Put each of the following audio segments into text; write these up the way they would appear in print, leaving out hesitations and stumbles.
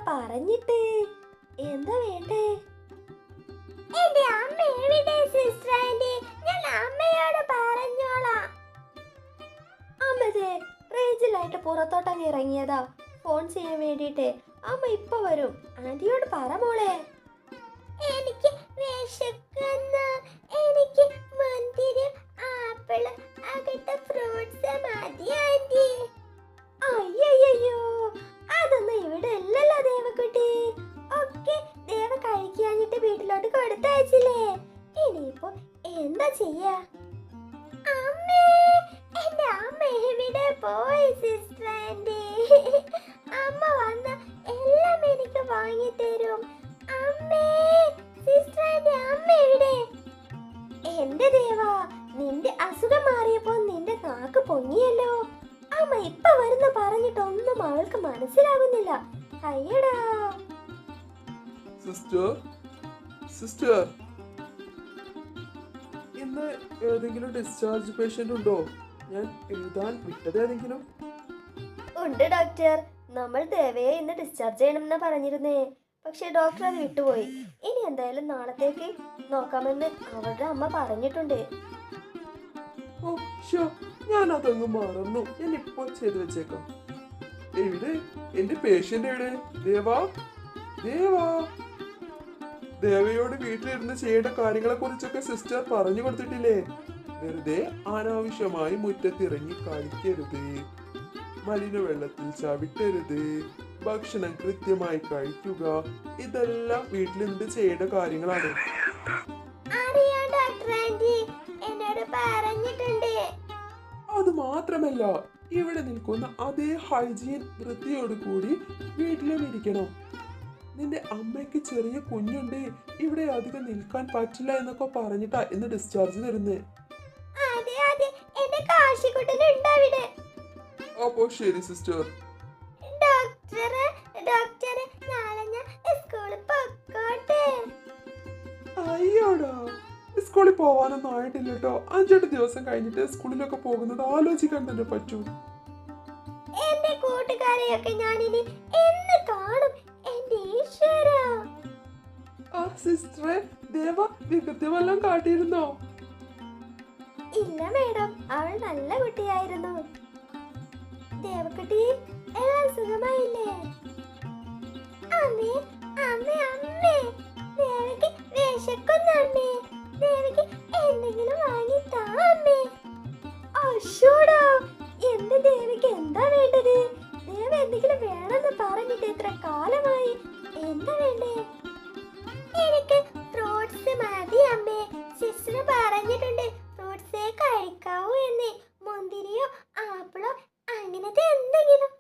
പറഞ്ഞിട്ട് എന്താ വേണ്ടേ? എന്റെ അമ്മ എവിടെ സിസ്റ്റർ ആന്റി? ഞാൻ അമ്മയോട് പറഞ്ഞോളാം. അമ്മതേ റേഞ്ചിലായിട്ട് പുറത്തോട്ടങ്ങ് ഇറങ്ങിയതാ ഫോൺ ചെയ്യാൻ വേണ്ടിട്ട്. അമ്മ ഇപ്പൊ വരും. ആന്റിയോട് പറ മോളെ. എനിക്ക് വിശക്കുന്നു. എനിക്ക് മുന്തിരി, ആപ്പിൾ, അങ്ങനത്തെ ഫ്രൂട്ട്സ് മതി ആന്റി. അയ്യോ, അതൊന്നും ഇവിടെ ഇല്ലല്ലോ ദേവക്കുട്ടി. ഒക്കെ ദേവ കഴിക്കാഞ്ഞിട്ട് വീട്ടിലോട്ട് കൊടുത്തയച്ചില്ലേ? ഇനിയിപ്പോ എന്താ ചെയ്യാ? അമ്മേ, എന്റെ അമ്മ എവിടെ പോയി സിസ്റ്റർ ആന്റി? അമ്മ വന്ന എല്ലാം എനിക്ക് വാങ്ങി തരും. അമ്മേ, സിസ്റ്റർ ആന്റി, അമ്മ എവിടെ? എന്റെ ദേവാ, നിന്റെ അസുഖം മാറിയപ്പോ നിന്റെ നാക്ക് പൊങ്ങിയല്ലോ. അമ്മ ഇപ്പൊ വരുന്ന പറഞ്ഞിട്ടൊന്നും അവൾക്ക് മനസ്സിലാകുന്നില്ല. അയ്യടാ. സിസ്റ്റർ, സിസ്റ്റർ, ഇന്ന് ഏതെങ്കിലും ഡിസ്ചാർജ് പേഷ്യന്റ് ഉണ്ടോ? ഞാൻ എഴുതാൻ വിട്ടത് ഏതെങ്കിലും? ഉണ്ട് ഡോക്ടർ. നമ്മൾ ദേവയെ ഇന്ന് ഡിസ്ചാർജ് ചെയ്യണമെന്ന് പറഞ്ഞിരുന്നേ. പക്ഷെ ഡോക്ടർ അത് വിട്ടുപോയി. ഇനി എന്തായാലും നാളത്തേക്ക് നോക്കാമെന്ന് അവരുടെ അമ്മ പറഞ്ഞിട്ടുണ്ട്. ഓ ഷോ, ഞാൻ അതങ്ങ് മറന്നു. ഞാൻ ഇപ്പൊ ചെയ്തു വെച്ചേക്കാം. എവിടെ എന്റെ പേഷ്യന്റ്? എവിടെ? ദേവാ, ദേവാ. ദേവയോട് വീട്ടിലിരുന്ന് ചെയ്യേണ്ട കാര്യങ്ങളെ കുറിച്ചൊക്കെ സിസ്റ്റർ പറഞ്ഞു കൊടുത്തിട്ടില്ലേ? വെറുതെ അനാവശ്യമായി മുറ്റത്തിറങ്ങി കളിക്കരുത്, മലിന വെള്ളത്തിൽ ചവിട്ടരുത്, ഭക്ഷണം കൃത്യമായി കഴിക്കുക. ഇതെല്ലാം വീട്ടിലിരുന്ന് ചെയ്യേണ്ട കാര്യങ്ങളാണ്. അത് മാത്രമല്ല, ഇവിടെ നിൽക്കുന്ന അതേ ഹൈജീൻ വൃത്തിയോട് കൂടി വീട്ടിലും ഇരിക്കണം. നിന്റെ അമ്മയ്ക്ക് ചെറിയ കുഞ്ഞുണ്ട്, ഇവിടെ അധികം നിൽക്കാൻ പറ്റില്ല എന്നൊക്കെ പറഞ്ഞിട്ടാ ഇന്ന് ഡിസ്ചാർജ് തരുന്നേ. അപ്പോ ശരി സിസ്റ്റർ. അയ്യോടാ, സ്കൂളിൽ പോവാനൊന്നും ആയിട്ടില്ല കേട്ടോ. 5-8 ദിവസം കഴിഞ്ഞിട്ട് സ്കൂളിലൊക്കെ പോകുന്നത് ആലോചിക്കാൻ തന്നെ പറ്റൂ. എന്റെ കൂട്ടുകാരെയൊക്കെ ഞാനിനി എന്ന് കാണും? എന്റെ ഈശ്വരാ. ആ സിസ്റ്ററെ, ദേവ വികൃതിവെല്ലാം കാട്ടിയിരുന്നോ? ഇല്ല മേഡം, അവൾ നല്ല കുട്ടിയായിരുന്നു. ദേവക്കുട്ടി, എല്ലാം സുഖമായില്ലേ? അമ്മേ, അമ്മേ, അമ്മേ, ദേവയ്ക്ക് വിശക്കുന്നു അമ്മേ. ദേവയ്ക്ക് എന്തെങ്കിലും വാങ്ങി താ അമ്മേ. അശ്ശോടാ, എന്റെ ദേവയ്ക്ക് എന്താ വേണ്ടത്? ദേവ എന്തെങ്കിലും വേണമെന്ന് പറഞ്ഞിട്ട് എത്ര കാലമായി. എന്താ വേണ്ടേ? എനിക്ക് ഫ്രൂട്ട്സ് മതി അമ്മേ. സിസ്റ്റർ പറഞ്ഞിട്ടുണ്ട് ഫ്രൂട്ട്സേ കഴിക്കാവൂ എന്ന്. മുന്തിരിയോ ആപ്പിളോ അങ്ങനത്തെ എന്തെങ്കിലും.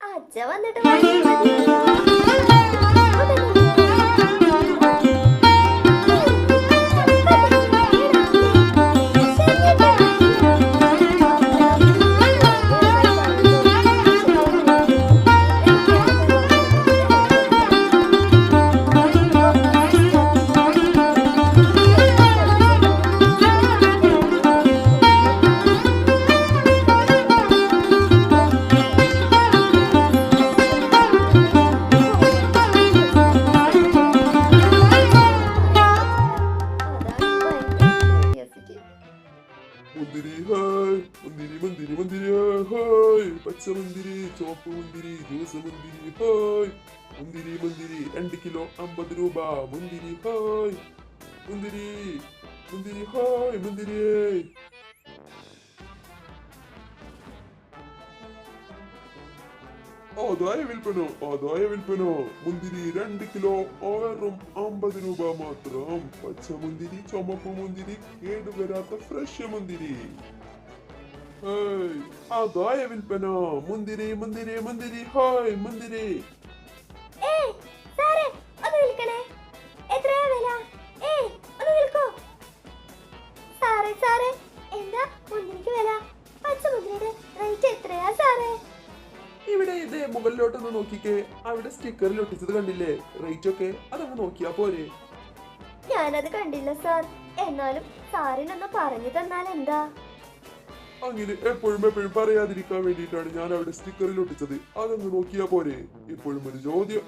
അച്ഛ വന്നിട്ട് പച്ചമുന്തിരി, ചുവപ്പ് മുന്തിരി, ജ്യൂസ് മുന്തിരി, ഹായ്. മുന്തിരി, മുന്തിരി 2 കിലോ 50 രൂപ. മുന്തിരി, ഹായ്. മുന്തിരി, മുന്തിരി, ഹായ്. മുന്തിരി. ആദായ വിൽപ്പന, ആദായ വിൽപ്പന. മുന്തിരി 2 കിലോ വെറും 50 രൂപ മാത്രം. പച്ചമുന്തിരി, ചുമപ്പ് മുന്തിരി, കേടുവരാത്ത ഫ്രഷ് മുന്തിരി. ആദായ വിൽപ്പന. മുന്തിരി, മുന്തിരി, മുന്തിരി, ഹായ്. മുന്തിരി. ഇവിടെ ഇത് മുകളിലോട്ടൊന്ന് നോക്കിക്കേ. അവിടെ സ്റ്റിക്കറിൽ ഒട്ടിച്ചത് കണ്ടില്ലേ? റേറ്റ് ഒക്കെ അതങ്ങ് നോക്കിയാ പോരെ? ഞാനത് കണ്ടില്ല സാർ. എന്നാലും സാറിനൊന്ന് പറഞ്ഞു തന്നാൽ എന്താ? അങ്ങനെ എപ്പോഴും പറയാതിരിക്കാൻ വേണ്ടിയിട്ടാണ് ഞാൻ അവിടെ സ്റ്റിക്കറിൽ ഒട്ടിച്ചത്. അതങ്ങ് നോക്കിയാ പോരെ. ഇപ്പോഴും ഒരു ചോദ്യം.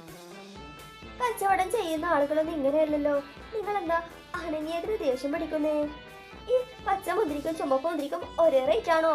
കച്ചവടം ചെയ്യുന്ന ആളുകളൊന്നും ഇങ്ങനെയല്ലല്ലോ. നിങ്ങൾ എന്താ അനങ്ങിയതിന് ദേഷ്യം പിടിക്കുന്നേ? ഈ പച്ച മുന്തിരിക്കും ചുമപ്പ് മുന്തിരിക്കും ഒരേ റേറ്റ് ആണോ?